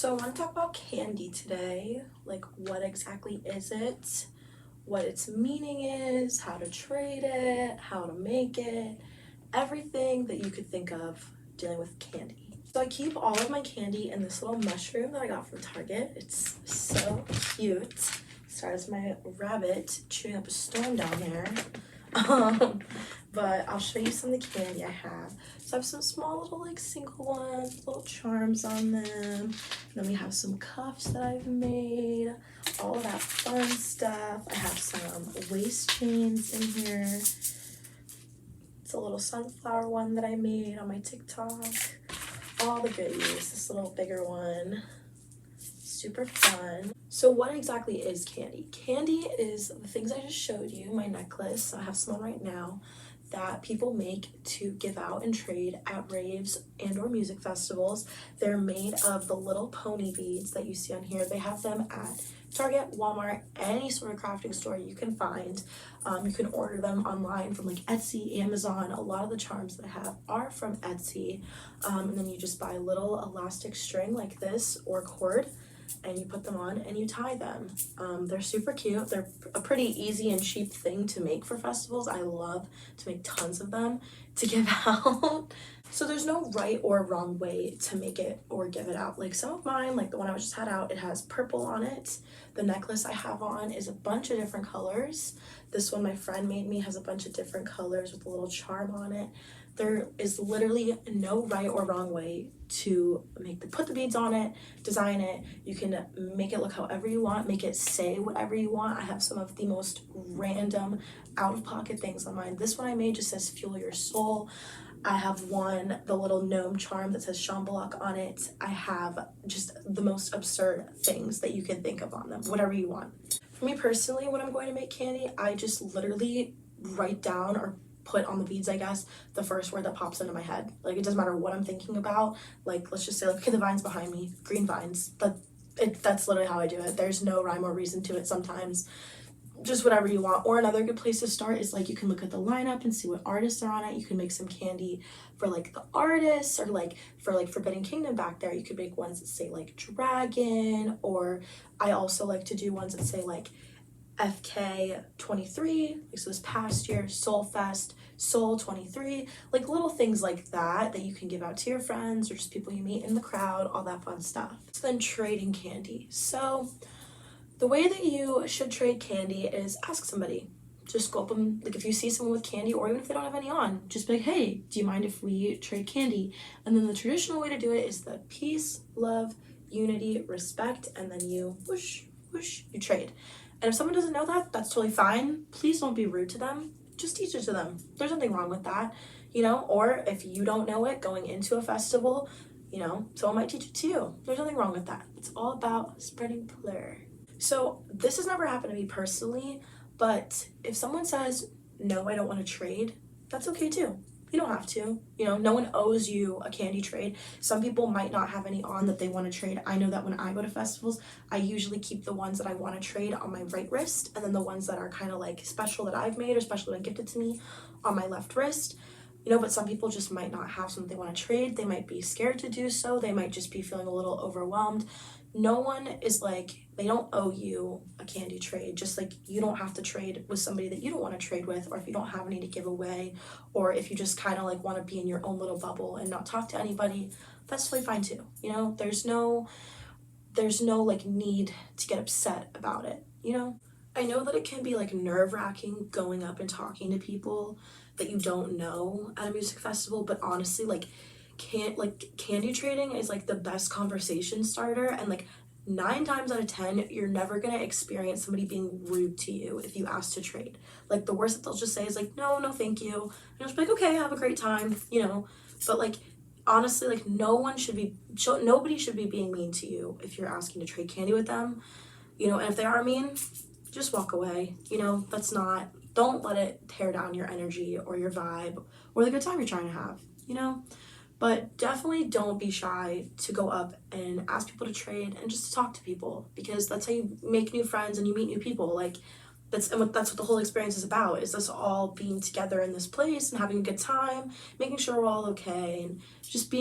So I want to talk about candy today. Like, what exactly is it? What its meaning is, how to trade it, how to make it, everything that you could think of dealing with candy. So I keep all of my candy in this little mushroom that I got from Target. It's so cute. Starts my rabbit chewing up a stone down there. But I'll show you some of the candy I have. So I have some small little like single ones, little charms on them. And then we have some cuffs that I've made, all of that fun stuff. I have some waist chains in here. It's a little sunflower one that I made on my TikTok. All the goodies, this little bigger one. Super fun. So what exactly is candy? Candy is the things I just showed you, my necklace. I have some on right now that people make to give out and trade at raves and or music festivals. They're made of the little pony beads that you see on here. They have them at Target, Walmart, any sort of crafting store you can find. You can order them online from like Etsy, Amazon. A lot of the charms that I have are from Etsy. And then you just buy a little elastic string like this or cord, and you put them on and you tie them. They're super cute. They're a pretty easy and cheap thing to make for festivals. I love to make tons of them to give out. So there's no right or wrong way to make it or give it out. Like some of mine, like the one I just had out, it has purple on it. The necklace I have on is a bunch of different colors. This one my friend made me has a bunch of different colors with a little charm on it. There is literally no right or wrong way to put the beads on it, design it. You can make it look however you want, make it say whatever you want. I have some of the most random out-of-pocket things on mine. This one I made just says fuel your soul. I have one, the little gnome charm that says Shambhalak on it. I have just the most absurd things that you can think of on them, whatever you want. For me personally, when I'm going to make candy, I just literally write down or put on the beads, I guess, the first word that pops into my head. Like, it doesn't matter what I'm thinking about. Like, let's just say, like, okay, the vines behind me, green vines. That's literally how I do it. There's no rhyme or reason to it sometimes. Just whatever you want. Or another good place to start is like you can look at the lineup and see what artists are on it. You can make some candy for like the artists, or like for like Forbidden Kingdom back there, you could make ones that say like dragon, or I also like to do ones that say like FK 23, like so this past year, Soul Fest, Soul 23, like little things like that that you can give out to your friends or just people you meet in the crowd, all that fun stuff. So then trading candy. So the way that you should trade candy is ask somebody. Just go up and, like, if you see someone with candy, or even if they don't have any on, just be like, hey, do you mind if we trade candy? And then the traditional way to do it is the peace, love, unity, respect, and then you whoosh, whoosh, you trade. And if someone doesn't know that, that's totally fine. Please don't be rude to them. Just teach it to them. There's nothing wrong with that, you know? Or if you don't know it going into a festival, you know, someone might teach it to you. There's nothing wrong with that. It's all about spreading plur. So this has never happened to me personally, but if someone says, no, I don't want to trade, that's okay too. You don't have to, you know, no one owes you a candy trade. Some people might not have any on that they want to trade. I know that when I go to festivals, I usually keep the ones that I want to trade on my right wrist, and then the ones that are kind of like special that I've made or special that gifted to me on my left wrist. You know, but some people just might not have something they want to trade. They might be scared to do so. They might just be feeling a little overwhelmed. No one is like, they don't owe you a candy trade, just like you don't have to trade with somebody that you don't want to trade with, or if you don't have any to give away, or if you just kind of like want to be in your own little bubble and not talk to anybody, that's totally fine too. You know, there's no like need to get upset about it, you know? I know that it can be like nerve-wracking going up and talking to people that you don't know at a music festival, but honestly, like candy trading is like the best conversation starter, and like 9 times out of 10 you're never gonna experience somebody being rude to you if you ask to trade. Like the worst that they'll just say is like, no thank you, and you'll just be like, okay, have a great time, you know. But like honestly, like nobody should be being mean to you if you're asking to trade candy with them, you know. And if they are mean, just walk away, you know. Don't let it tear down your energy or your vibe or the good time you're trying to have, you know. But definitely don't be shy to go up and ask people to trade and just to talk to people, because that's how you make new friends and you meet new people. Like that's what the whole experience is about, is us all being together in this place and having a good time, making sure we're all okay, and just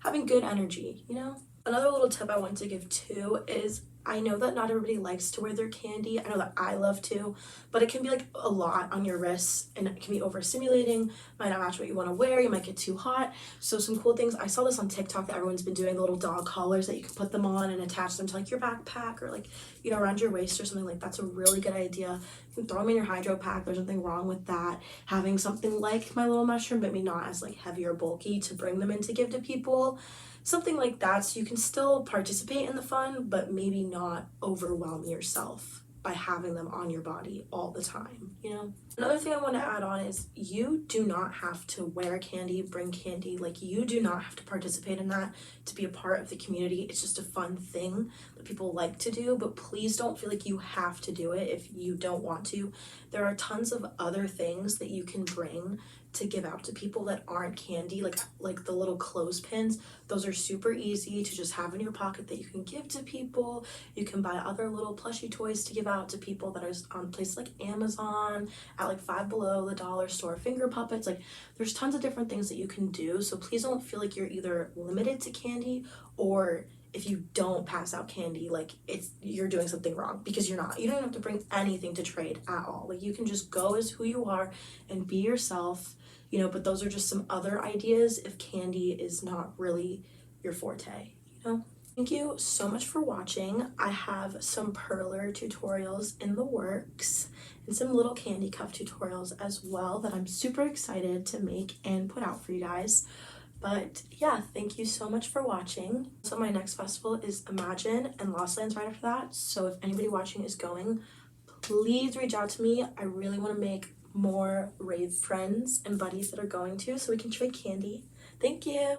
having good energy, you know? Another little tip I want to give too is I know that not everybody likes to wear their candy. I know that I love to, but it can be like a lot on your wrists and it can be overstimulating, might not match what you want to wear, you might get too hot. So some cool things, I saw this on TikTok that everyone's been doing, the little dog collars that you can put them on and attach them to like your backpack or like, you know, around your waist or something. Like that's a really good idea. You can throw them in your hydro pack, there's nothing wrong with that. Having something like my little mushroom, but maybe not as like heavy or bulky to bring them in to give to people. Something like that, so you can still participate in the fun, but maybe not overwhelm yourself by having them on your body all the time, you know? Another thing I want to add on is you do not have to wear candy, bring candy, like you do not have to participate in that to be a part of the community. It's just a fun thing that people like to do, but please don't feel like you have to do it if you don't want to. There are tons of other things that you can bring to give out to people that aren't candy, like the little clothespins. Those are super easy to just have in your pocket that you can give to people. You can buy other little plushy toys to give out to people that are on places like Amazon, at like Five Below, the dollar store, finger puppets. Like there's tons of different things that you can do, so please don't feel like you're either limited to candy or if you don't pass out candy, like you're doing something wrong, because you're not. You don't have to bring anything to trade at all. Like you can just go as who you are and be yourself, you know, but those are just some other ideas if candy is not really your forte, you know? Thank you so much for watching. I have some perler tutorials in the works and some little candy cuff tutorials as well that I'm super excited to make and put out for you guys. But yeah, thank you so much for watching. So my next festival is Imagine and Lost Lands right after that. So if anybody watching is going, please reach out to me. I really want to make more rave friends and buddies that are going to so we can trade candy. Thank you.